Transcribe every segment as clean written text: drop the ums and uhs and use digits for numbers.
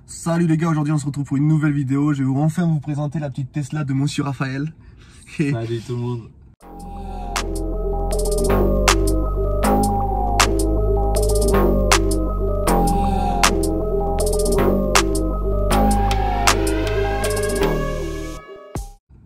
Salut les gars, aujourd'hui on se retrouve pour une nouvelle vidéo. Je vais enfin vous présenter la petite Tesla de Monsieur Raphaël. Salut tout le monde.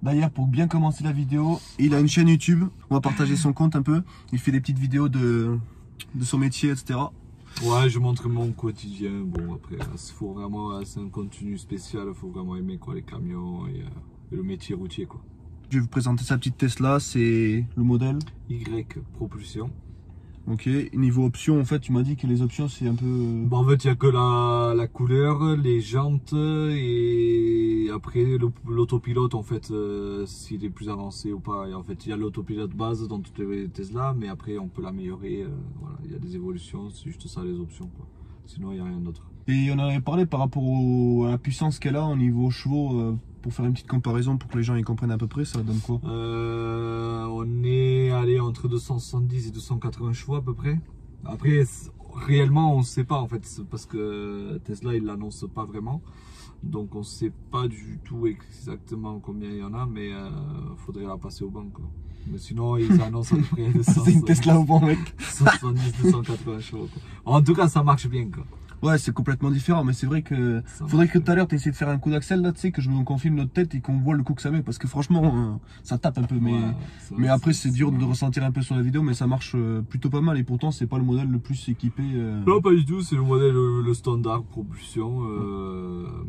D'ailleurs, pour bien commencer la vidéo, il a une chaîne YouTube. On va partager son compte un peu. Il fait des petites vidéos de son métier, etc. Ouais, je montre mon quotidien. Bon, après, faut vraiment, c'est un contenu spécial. Il faut vraiment aimer quoi, les camions et le métier routier, quoi. Je vais vous présenter sa petite Tesla. C'est le modèle Y propulsion. Ok. Niveau options, en fait, tu m'as dit que les options c'est un peu. Bon, en fait, il n'y a que la couleur, les jantes et après l'autopilote, en fait, s'il est plus avancé ou pas. Et en fait, il y a l'autopilote base dans toutes les Tesla, mais après, on peut l'améliorer. Voilà, il y a des évolutions, c'est juste ça les options, quoi. Sinon, il n'y a rien d'autre. Et on en avait parlé par rapport à la puissance qu'elle a au niveau chevaux, pour faire une petite comparaison pour que les gens y comprennent à peu près, ça donne quoi? On est allé entre 270 et 280 chevaux à peu près. Après, réellement, on ne sait pas en fait, parce que Tesla, il l'annonce pas vraiment. Donc, on ne sait pas du tout exactement combien il y en a, mais faudrait la passer au banc, quoi. Mais sinon, ils annoncent à peu près 200, c'est une Tesla au banc, mec. 170, 280 chevaux, quoi. En tout cas, ça marche bien, quoi. Ouais, c'est complètement différent, mais c'est vrai que faudrait que tout à l'heure tu essaies de faire un coup d'axel là, tu sais, que qu'on filme notre tête et qu'on voit le coup que ça met, parce que franchement, ça tape un peu, mais après c'est dur de ressentir un peu sur la vidéo, mais ça marche plutôt pas mal, et pourtant c'est pas le modèle le plus équipé. Non, pas du tout, c'est le modèle, le standard propulsion,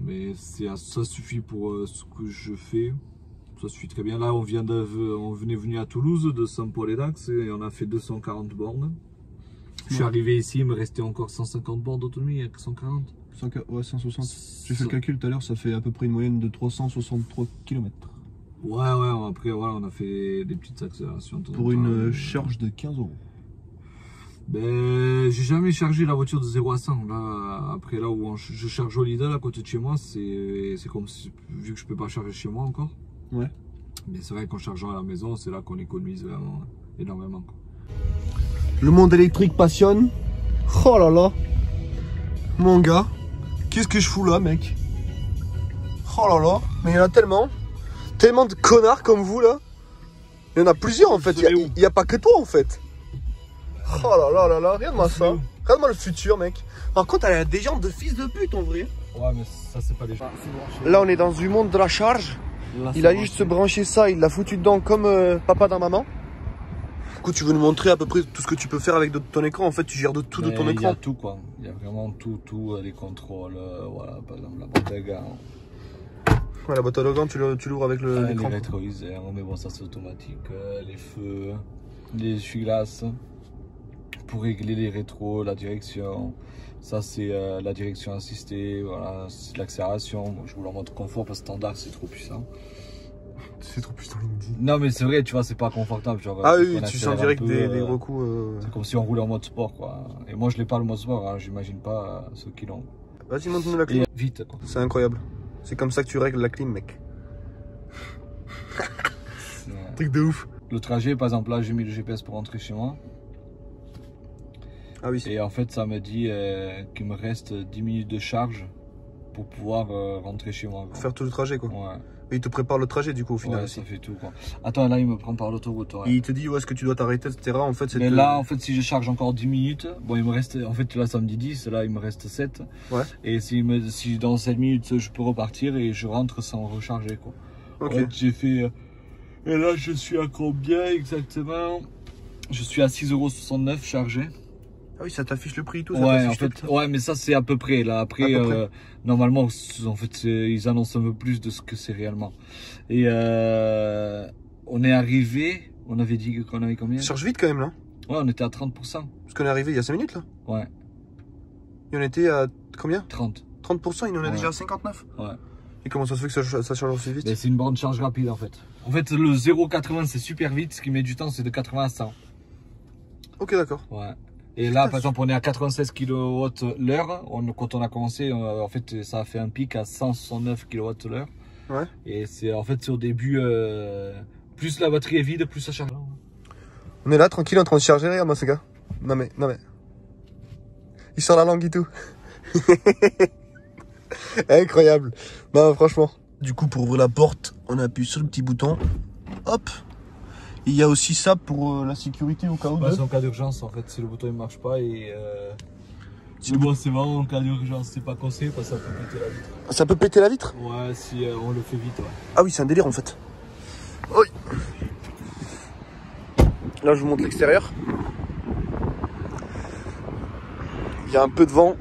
mais ça suffit pour ce que je fais. Ça suffit très bien. Là, on venait à Toulouse de Saint-Paul-et-Dax et on a fait 240 bornes. Je suis arrivé ici, il me restait encore 150 bornes d'autonomie, il n'y a que 140. Ouais, 160. J'ai fait le calcul tout à l'heure, ça fait à peu près une moyenne de 363 km. Ouais, après voilà, on a fait des petites accélérations. Pour une charge de 15 €. Ben, j'ai jamais chargé la voiture de 0 à 100. Là, après là où je charge au Lidl à côté de chez moi, c'est comme si, vu que je peux pas charger chez moi encore. Ouais. Mais c'est vrai qu'en chargeant à la maison, c'est là qu'on économise vraiment énormément, quoi. Le monde électrique passionne. Oh là là. Mon gars, qu'est-ce que je fous là, mec? Oh là là. Mais il y en a tellement. Tellement de connards comme vous là. Il y en a plusieurs en fait. Il n'y a pas que toi en fait. Oh là là là là. Regarde-moi ça. Regarde-moi le futur, mec. Par contre, elle a des jambes de fils de pute en vrai. Ouais, mais ça, c'est pas des gens. Là, on est dans du monde de la charge. Là, il a juste branché ça. Il l'a foutu dedans comme papa dans maman. Du coup, tu veux nous montrer à peu près tout ce que tu peux faire avec ton écran. En fait, tu gères de tout de ton écran. Il y a tout, quoi. Il y a vraiment tout, les contrôles. Voilà, par exemple, la boîte à gants. Ouais, la boîte à gants, tu l'ouvres avec l'écran. Les rétroviseurs, mais bon, ça c'est automatique. Les feux, les essuie-glaces. Pour régler les rétros, la direction. Ça, c'est la direction assistée. Voilà, c'est l'accélération. Bon, je vous la montre confort parce que standard, c'est trop puissant. C'est trop puissant, il me dit. Non, mais c'est vrai, tu vois, c'est pas confortable. Genre, ah oui, tu sens direct des gros coups. C'est comme si on roulait en mode sport, quoi. Et moi, je l'ai pas le mode sport, hein. J'imagine pas ceux qui l'ont. Vas-y, montre-nous la clim. Et vite, quoi. C'est incroyable. C'est comme ça que tu règles la clim, mec. Truc de ouf. Le trajet, par exemple, là, j'ai mis le GPS pour rentrer chez moi. Ah oui. Et en fait, ça me dit qu'il me reste 10 minutes de charge pour pouvoir rentrer chez moi, quoi. Faire tout le trajet, quoi. Ouais. Et il te prépare le trajet, du coup, au final. Ouais, ça fait tout, quoi. Attends, là, il me prend par l'autoroute. Ouais. Il te dit où est-ce que tu dois t'arrêter, etc. En fait, mais là, en fait, si je charge encore 10 minutes, bon, il me reste, en fait, là, ça me dit 10, là, il me reste 7. Ouais. Et si dans 7 minutes, je peux repartir et je rentre sans recharger, quoi. Ok. En fait, j'ai fait. Et là, je suis à combien exactement? Je suis à 6,69 € chargé. Ah oui, ça t'affiche le prix et tout. Ouais, en fait, ouais, mais ça c'est à peu près. Là, après, normalement, en fait, ils annoncent un peu plus de ce que c'est réellement. Et on est arrivé. On avait dit qu'on avait combien? Ça charge vite quand même là. Ouais, on était à 30%. Parce qu'on est arrivé il y a 5 minutes là. Ouais. Et on était à combien? 30. 30%, il en est déjà à 59. Ouais. Et comment ça se fait que ça charge aussi vite? C'est une borne charge rapide en fait. En fait, le 0,80 c'est super vite. Ce qui met du temps, c'est de 80 à 100. Ok, d'accord. Ouais. Et là, par exemple, on est à 96 kW l'heure. Quand on a commencé, en fait, ça a fait un pic à 169 kW l'heure. Ouais. Et c'est en fait, au début, plus la batterie est vide, plus ça charge. On est là, tranquille, en train de charger, regarde-moi ce gars. Non mais. Il sort la langue et tout. Incroyable. Non, franchement. Du coup, pour ouvrir la porte, on appuie sur le petit bouton. Hop. Il y a aussi ça pour la sécurité au cas où. C'est en cas d'urgence en fait, si le bouton ne marche pas et. Mais bon, c'est vraiment en cas d'urgence, c'est pas conseillé parce que ça peut péter la vitre. Ça peut péter la vitre? Ouais, si on le fait vite, ouais. Ah oui, c'est un délire en fait. Oui. Là, je vous montre l'extérieur. Il y a un peu de vent.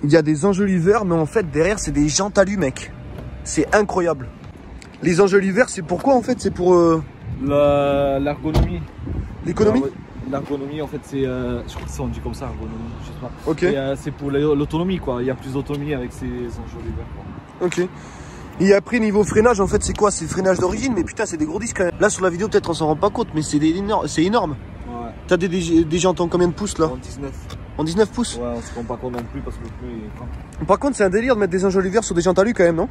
Il y a des enjoliveurs, mais en fait, derrière, c'est des jantes alu, mec. C'est incroyable. Les enjoliveurs, c'est pourquoi en fait? C'est pour l'ergonomie. l'économie? L'ergonomie, en fait, c'est. Je crois que ça, on dit comme ça, ergonomie, je sais pas. Ok. C'est pour l'autonomie, quoi. Il y a plus d'autonomie avec ces enjoliveurs, quoi. Ok. Et après, niveau freinage, en fait, c'est quoi? C'est freinage d'origine, mais putain, c'est des gros disques quand même. Là, sur la vidéo, peut-être on s'en rend pas compte, mais c'est énorme. Ouais. T'as des jantes en combien de pouces là? En 19. En 19 pouces? Ouais, on se rend pas compte non plus parce que le pneu est. Par contre, c'est un délire de mettre des enjoliveurs sur des jantes alu quand même, non?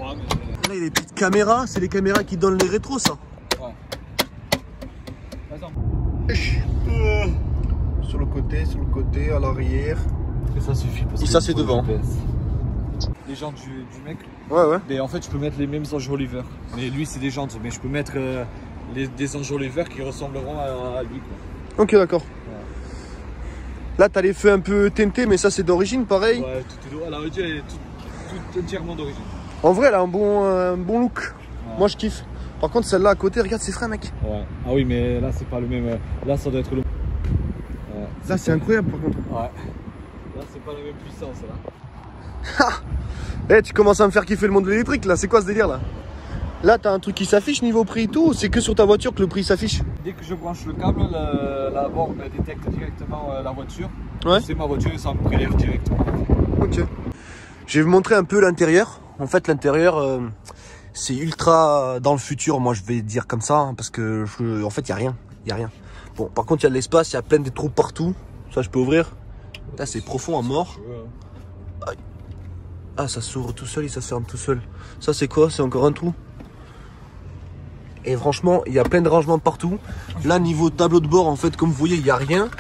Ouais, mais. Là, il y a des petites caméras, c'est les caméras qui donnent les rétros, ça. Ouais. Sur le côté, à l'arrière. Et ça suffit. Parce Et que ça, c'est devant. Les jantes du mec. Ouais, ouais. Mais en fait, je peux mettre les mêmes enjoliveurs. Mais lui, c'est des jantes. Mais je peux mettre des enjoliveurs qui ressembleront à lui, quoi. Ok, d'accord. Ouais. Là, t'as les feux un peu teintés, mais ça, c'est d'origine, pareil. Ouais, tout est. La voiture est tout entièrement d'origine. En vrai, elle a un bon look. Ouais. Moi, je kiffe. Par contre, celle-là à côté, regarde ses freins, mec. Ouais. Ah oui, mais là, c'est pas le même. Là, ça doit être le. Ouais. Là, c'est incroyable, par contre. Ouais. Là, c'est pas la même puissance, là. Eh, tu commences à me faire kiffer le monde de l'électrique, là. C'est quoi ce délire, là? Là, t'as un truc qui s'affiche niveau prix et tout, ou c'est que sur ta voiture que le prix s'affiche? Dès que je branche le câble, la borne détecte directement la voiture. Ouais. C'est ma voiture et ça me prélève directement. Ok. Je vais vous montrer un peu l'intérieur. En fait, l'intérieur, c'est ultra dans le futur, moi je vais dire comme ça, hein, parce que en fait, il n'y a rien. Bon, par contre, il y a de l'espace, il y a plein de trous partout. Ça, je peux ouvrir. Là, c'est profond à mort. Ah, ça s'ouvre tout seul et ça se ferme tout seul. Ça, c'est quoi? C'est encore un trou. Et franchement, il y a plein de rangements partout. Là, niveau tableau de bord, en fait, comme vous voyez, il n'y a rien.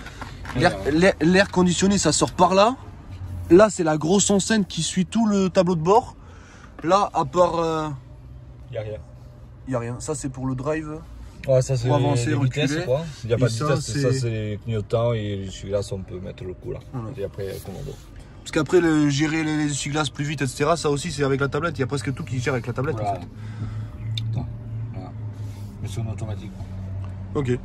L'air conditionné, ça sort par là. Là, c'est la grosse enceinte qui suit tout le tableau de bord. Là, à part... Il n'y a rien. Il n'y a rien. Ça, c'est pour le drive. Ouais, ça c'est avancer, reculer. Il n'y a pas de ça, vitesse, ça c'est les clignotants et celui-là, on peut mettre le coup là. Voilà. Et après, commando. Parce qu'après, gérer les essuie-glaces plus vite, etc., ça aussi, c'est avec la tablette. Il y a presque tout qui gère avec la tablette. Voilà. En fait. Attends. Voilà. Mais c'est en automatique. Ok.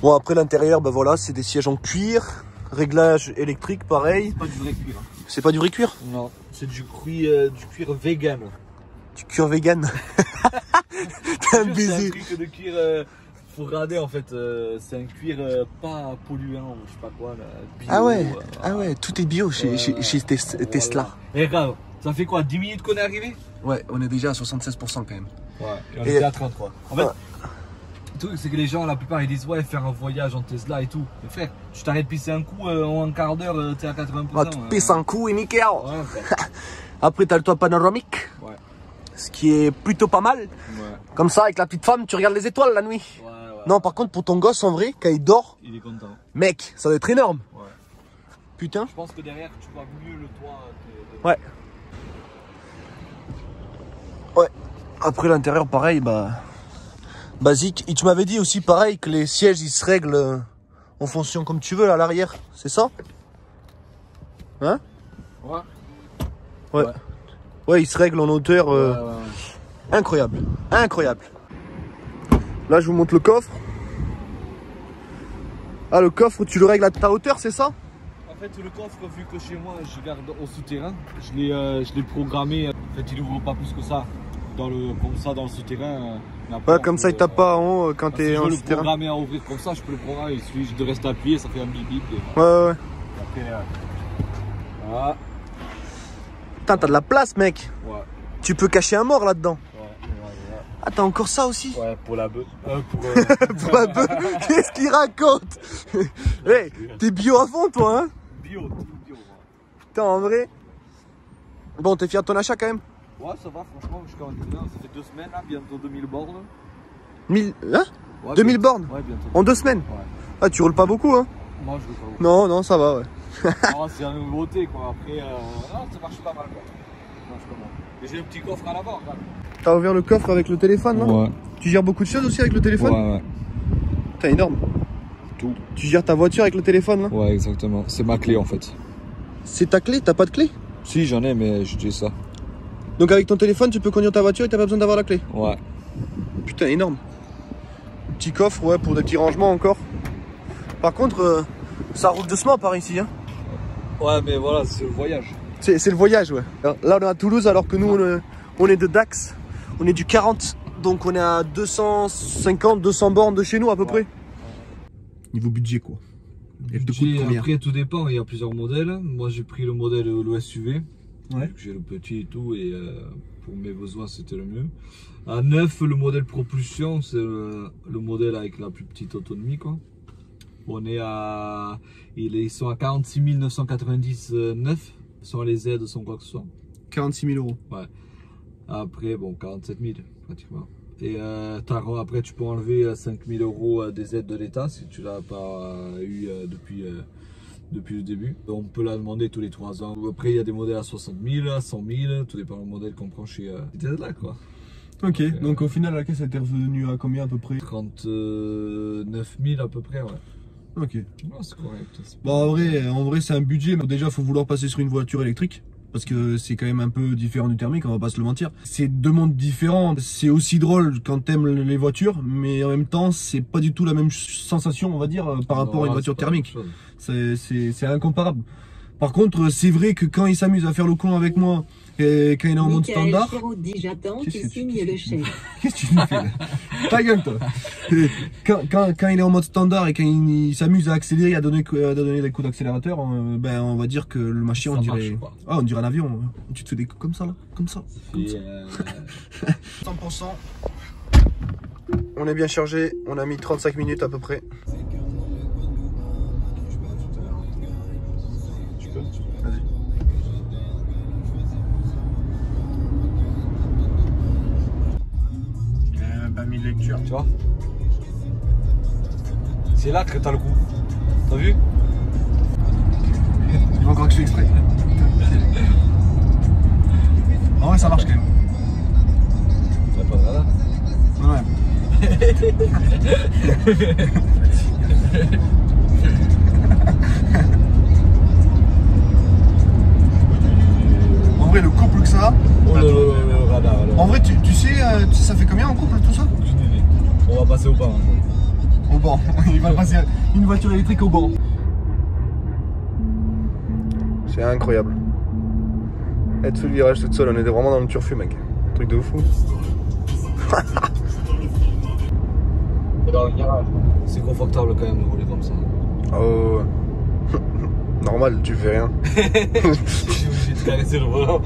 Bon, après, l'intérieur, bah voilà, c'est des sièges en cuir. Réglage électrique, pareil. C'est pas du vrai cuir. Hein. C'est pas du vrai cuir? Non, c'est du cuir vegan. Du cuir vegan. T'es un baiser. C'est un truc de cuir. Faut regarder en fait. C'est un cuir pas polluant, je sais pas quoi. Là, bio, Ah ouais, ah ouais, tout est bio chez Tesla. Et regarde, ça fait quoi, 10 minutes qu'on est arrivé? Ouais, on est déjà à 76% quand même. Ouais, et on était à 33. En fait, le truc c'est que les gens, la plupart, ils disent ouais, faire un voyage en Tesla et tout. Mais frère, tu t'arrêtes pisser un coup, en un quart d'heure, t'es à 80%. Ah, tu pisses un coup et nickel. Ouais, Après, t'as le toit panoramique. Ouais. Ce qui est plutôt pas mal. Ouais. Comme ça, avec la petite femme, tu regardes les étoiles la nuit. Ouais. Non, par contre, pour ton gosse, en vrai, quand il dort, Il est content. mec, ça doit être énorme. Ouais. Putain. Je pense que derrière, tu vois mieux le toit. Ouais. Ouais. Après, l'intérieur, pareil, bah... basique. Et tu m'avais dit aussi, pareil, que les sièges, ils se règlent en fonction comme tu veux, à l'arrière. C'est ça? Hein? Ouais. Ouais. Ouais, ils se règlent en hauteur. Incroyable. Incroyable. Là, je vous montre le coffre. Ah, le coffre, tu le règles à ta hauteur, c'est ça? En fait, le coffre, vu que chez moi, je garde au souterrain, je l'ai programmé. En fait, il ouvre pas plus que ça. Comme ça, dans le souterrain. Ouais, comme ça, il tape pas en haut quand t'es en souterrain. Si je veux le programmer à ouvrir comme ça, je peux le programmer. Il suffit de rester appuyé, ça fait un bip bip. Ouais, ouais, ouais. Après, voilà. Putain, t'as de la place, mec. Ouais. Tu peux cacher un mort là-dedans. Ouais. Ah, t'as encore ça aussi? Ouais, pour la bœuf. Pour la bœuf. Qu'est-ce qu'il raconte? Hey, t'es bio à fond, toi, hein? Bio, tout bio. Putain, en vrai. Bon, t'es fier de ton achat quand même? Ouais, ça va, franchement, jusqu'à maintenant, ça fait 2 semaines, là, bientôt 2000 bornes. 1000, hein? Ouais, 2000 bornes? Ouais, bientôt. En 2 semaines? Ouais. Ah, tu roules pas beaucoup, hein? Moi, je veux pas. Non, non, ça va, ouais. Non, c'est une nouveauté quoi. Après, non, ça marche pas mal quoi. Et j'ai un petit coffre à l'avant. T'as ouvert le coffre avec le téléphone là? Ouais. Tu gères beaucoup de choses aussi avec le téléphone? Ouais. Putain, énorme. Tout. Tu gères ta voiture avec le téléphone là? Ouais, exactement. C'est ma clé en fait. C'est ta clé? T'as pas de clé? Si, j'en ai, mais j'utilise ça. Donc avec ton téléphone, tu peux conduire ta voiture et t'as pas besoin d'avoir la clé? Ouais. Putain, énorme. Petit coffre, ouais, pour des petits rangements encore. Par contre, ça roule doucement par ici, hein. Ouais, mais voilà, c'est le voyage. C'est le voyage, ouais. Alors, là, on est à Toulouse, alors que nous, on est de Dax. On est du 40, donc on est à 250, 200 bornes de chez nous à peu près. Niveau budget, quoi. Après, tout dépend, il y a plusieurs modèles. Moi, j'ai pris le modèle le SUV. Ouais. J'ai le petit et tout, et pour mes besoins, c'était le mieux. À 9, le modèle propulsion, c'est le modèle avec la plus petite autonomie, quoi. On est à... Ils sont à 46 999, sans les aides, sans quoi que ce soit. 46 000 euros. Ouais. Après, bon, 47 000, pratiquement. Et après, tu peux enlever 5 000 euros des aides de l'État, si tu l'as pas eu depuis le début. On peut la demander tous les 3 ans. Après, il y a des modèles à 60 000, à 100 000, tout dépend du modèle qu'on prend chez Tesla, quoi. Ok, donc au final, la caisse était revenue à combien à peu près? 39 000 à peu près, ouais. Ok. Non, c'est correct. Bon, en vrai c'est un budget, mais déjà, il faut vouloir passer sur une voiture électrique. Parce que c'est quand même un peu différent du thermique, on va pas se le mentir. C'est deux mondes différents. C'est aussi drôle quand t'aimes les voitures, mais en même temps, c'est pas du tout la même sensation, on va dire, par rapport à une voiture thermique. C'est incomparable. Par contre, c'est vrai que quand il s'amuse à faire le con avec moi, et quand il est en mode standard... Qu'est-ce que tu me fais là? Ta gueule, toi. Quand il est en mode standard et quand il s'amuse à accélérer, à donner des coups d'accélérateur, ben on va dire que le machin, on dirait un avion. Tu te fais des coups comme ça là, comme ça. 100%. On est bien chargé, on a mis 35 minutes à peu près. Vas-y. Pas mis de lecture. Tu vois? C'est là que t'as le coup. T'as vu? Il faut encore que je fais exprès. En vrai, ça marche quand même. Ça pas de radar? Ouais. En vrai, le couple que ça a. Oh le radar. Alors. En vrai, tu sais, ça fait combien en couple tout ça? Aucune idée. On va passer au banc. Au banc. Il va passer une voiture électrique au banc. C'est incroyable. Être sous le virage toute seule, on était vraiment dans le turfu, mec. Truc de fou. C'est confortable quand même de rouler comme ça. Oh. Normal, tu fais rien. Je suis obligé de caresser le volant.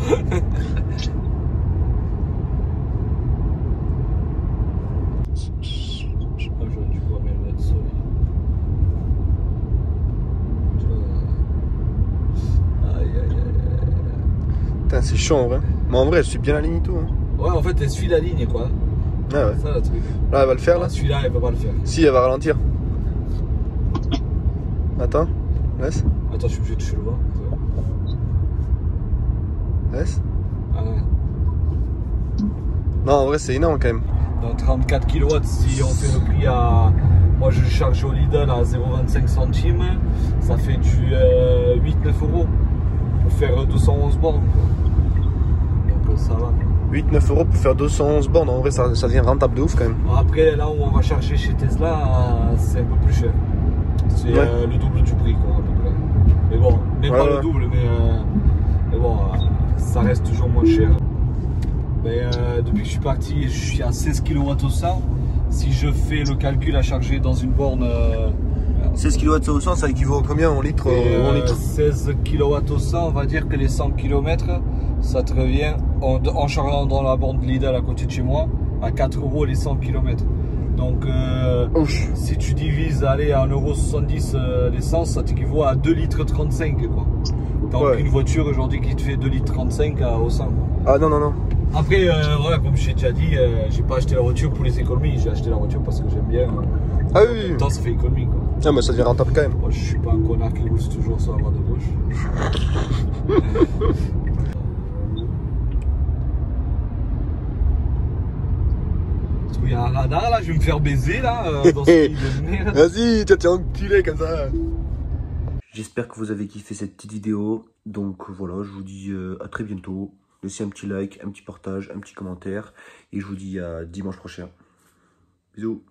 Putain, c'est chaud en vrai. Mais en vrai, je suis bien la ligne et tout. Hein. Ouais, en fait, elle suit la ligne quoi. Ah ouais. Ça, le truc. Là, elle va le faire là. Celui-là, elle va pas le faire. Si, elle va ralentir. Attends, laisse. Attends, je suis obligé de toucher le volant. Laisse. Ah ouais. Non, en vrai, c'est énorme quand même. Dans 34 kW, si on fait le prix à... Moi, je charge au Lidl à 0,25 centimes. Ça fait du 8-9 euros pour faire 211 bornes. Donc ça va. 8-9 euros pour faire 211 bornes, en vrai ça devient rentable de ouf quand même. Après là où on va charger chez Tesla, c'est un peu plus cher. C'est le double du prix quoi à peu près. Mais bon, même pas le double, mais bon, ça reste toujours moins cher. Mais depuis que je suis parti, je suis à 16 kWh. Si je fais le calcul à charger dans une borne... 16 kWh, ça équivaut à combien en litres, 16 kWh, on va dire que les 100 km, ça te revient, en chargeant dans la borne de Lidl à côté de chez moi, à 4 euros les 100 km. Donc, si tu divises à 1,70 € l'essence, ça t'équivaut à 2,35 litres quoi. Donc une voiture aujourd'hui qui te fait 2,35 litres au 100. Ah non, non, non. Après, voilà, comme je t'ai déjà dit, j'ai pas acheté la voiture pour les économies, j'ai acheté la voiture parce que j'aime bien. Ah oui. En même temps, ça fait économie quoi. Ah, mais ça devient rentable quand même. Moi, je suis pas un connard qui roule toujours sur la voie de gauche. Il y a un radar là, je vais me faire baiser là dans ce pays de merde. Vas-y, t'es enculé comme ça. J'espère que vous avez kiffé cette petite vidéo. Donc voilà, je vous dis à très bientôt. Laissez un petit like, un petit partage, un petit commentaire. Et je vous dis à dimanche prochain. Bisous.